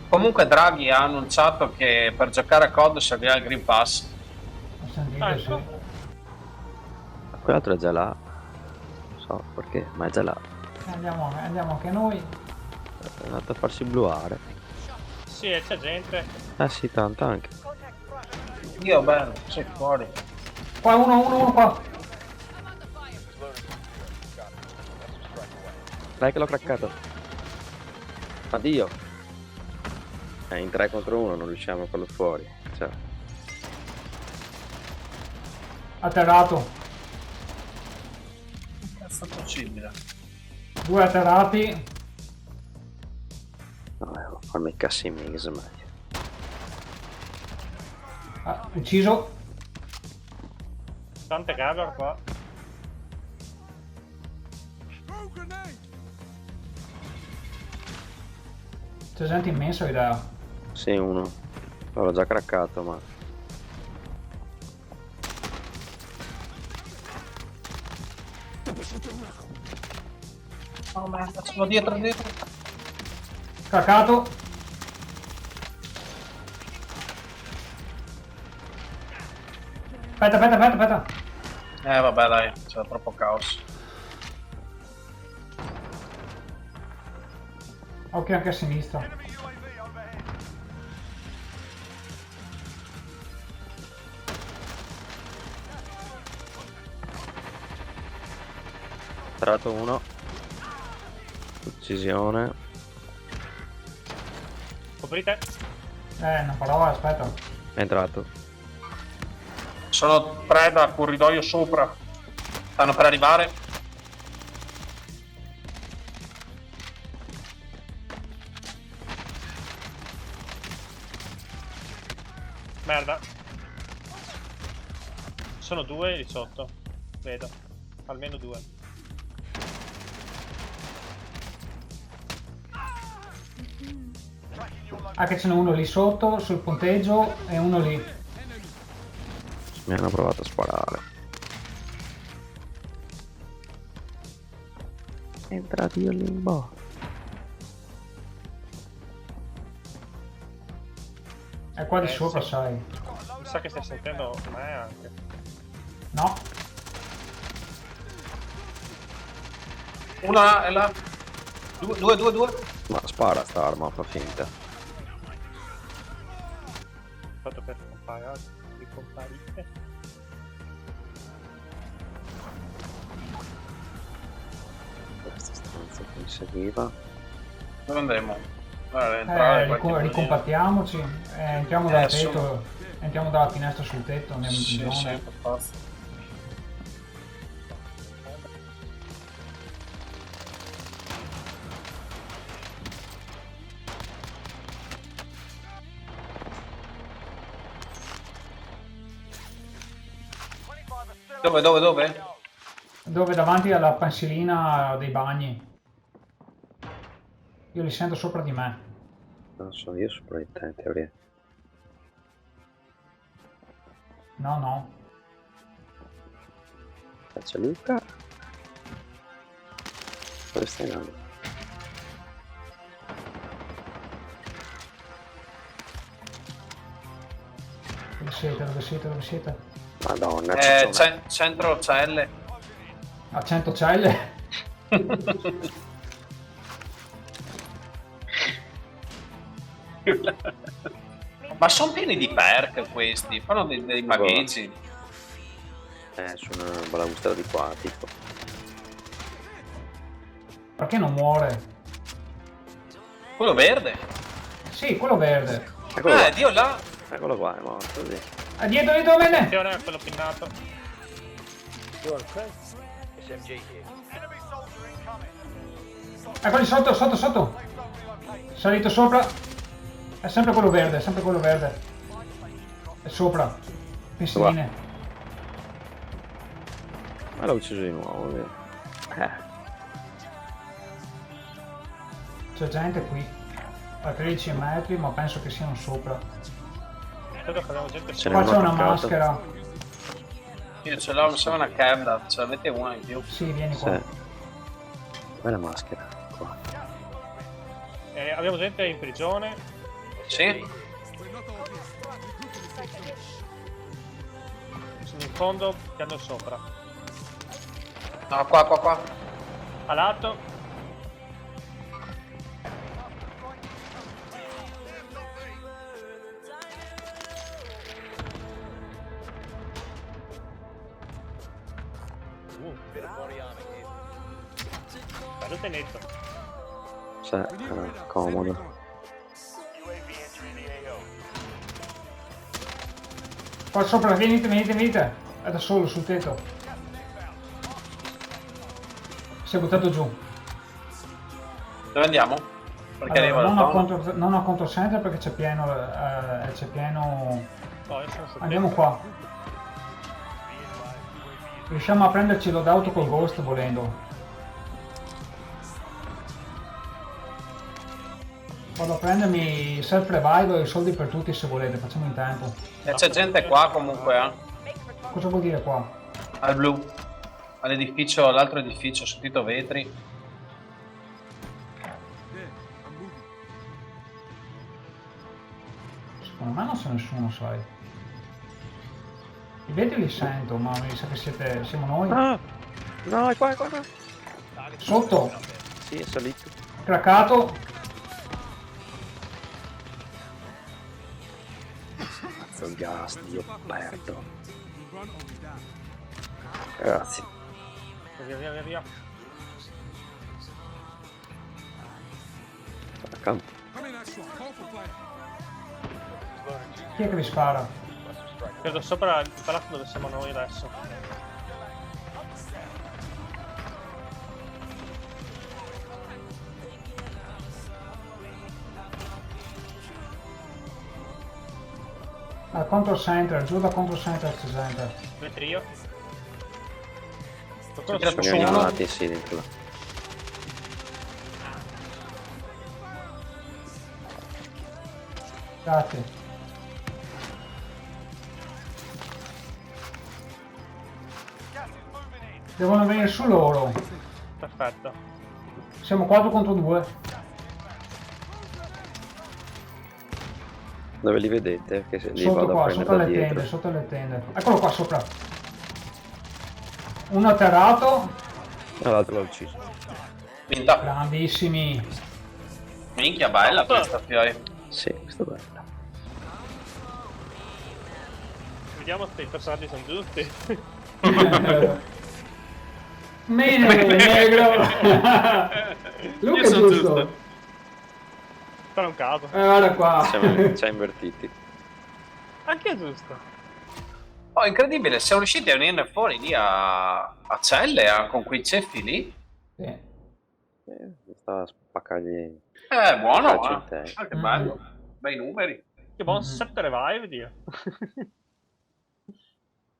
Comunque Draghi ha annunciato che per giocare a COD servirà il Green Pass. Ho sentito, sì. Quell'altro è già là. Non so perché, ma è già là. Andiamo anche noi. È andato a farsi bluare. Sì, c'è gente. Sì, tanto anche. Dio bello, sei fuori. Qua uno qua. Dai che l'ho craccato. Addio. In 3 contro 1 non riusciamo a farlo fuori. Cioè. Atterrato. Cazzo è possibile? 2 atterrati. No, devo farmi i cassi mix meglio. Ucciso. Tante cover qua. C'è gente immensa idea. Sì, uno. L'ho già craccato, ma. Oh merda, sono dietro. Caccato. Aspetta. Vabbè dai, c'è troppo caos. Occhio anche a sinistra. Entrato uno. Uccisione. Coprite. Non parola, aspetta. È entrato. Sono 3 da corridoio sopra. Stanno per arrivare. Merda. Sono 2 lì sotto. Vedo. Almeno 2. Che ce n'è uno lì sotto, sul ponteggio, e uno lì. Mi hanno provato a sparare. È entrato io limbo. È qua di sopra, sì. sai. Mi sa che stai sentendo me anche. No. Una è là. Due. Ma spara sta arma, fa finta. Fatto per ricomparire. Questa stanza che mi seguiva. Dove andremo? Entrare Ricompattiamoci. Entriamo dal tetto. Entriamo dalla finestra sul tetto. Andiamo in Sì, zona. per forza. Dove? Dove davanti alla pensilina dei bagni. Io li sento sopra di me. Non so, io sopra di te in teoria. No. C'è Luca. Dove stai andando? Dove siete? Madonna, Centro celle. A 100 celle? Ma sono pieni di perk questi, fanno dei magheggi. Su una balaustra di qua, tipo. Perché non muore? Quello verde? Sì, quello verde. Eccolo qua. Dio là. Eccolo qua, è morto lì. Dietro, bene! Attenzione a quello pinnato. Eccoli sotto. Salito sopra. È sempre quello verde. È sopra. Pensiline. Ma l'ho ucciso di nuovo, vero? C'è gente qui. A 13 metri, ma penso che siano sopra. Credo che abbiamo gente Ce Qua n'è c'è uno una attaccato. maschera. Io ce l'ho, mi sembra una Kevlar, ce l'avete una in più. Sì, vieni qua. Sì. Bella maschera. Qua. abbiamo gente in prigione. Sì? Sono in fondo, piano sopra. No, qua. A lato. Bello tenetto. Cioè, comodo. Qua sopra, venite. È da solo sul tetto. Si è buttato giù. Dove andiamo? Perché arriva Allora, la zona. non a controcentro perché c'è pieno. C'è pieno. No, io sono sul Andiamo tetto. qua. Riusciamo a prenderci l'auto col ghost volendo. Vado a prendermi self revival e soldi per tutti se volete, facciamo in tempo. E c'è gente qua comunque, Cosa vuol dire qua? al blu. All'edificio, l'altro edificio, ho sentito vetri. Secondo me non c'è nessuno, sai. I vetri li sento, ma mi sa che siamo noi. Ah! No, è qua. Sotto, Sì, è salito. craccato. Cazzo, il gas, Dio, aperto. Grazie. Via. Accanto. Chi è che vi spara? Credo sopra il palazzo dove siamo noi adesso. Al control center, giù da control center c'è gente. Vetrio. Qualcuno C'è sul tirato Sono su. animati, sì, dentro là. Grazie. Devono venire su loro. Perfetto. Siamo 4 contro 2. Dove li vedete? Che se li Sotto vado a qua, prendere sotto da le dietro. tende, sotto le tende. Eccolo qua sopra. Uno atterrato. E l'altro l'ho ucciso. Vinta. Grandissimi. Minchia, bella questa fioi. Sì, questo è bello. Vediamo se i personaggi sono giusti. Meno negro. Luca Io è sono giusto. Però è un caso. Guarda qua. Ci ha invertiti. Anche è giusto. Oh, incredibile, siamo riusciti a venirne fuori lì a celle con quei ceffi lì. Sì. Sta a spaccargli. Buono, Calcio in te. Che bello. Bei numeri. Che buon 7 revive, Dio.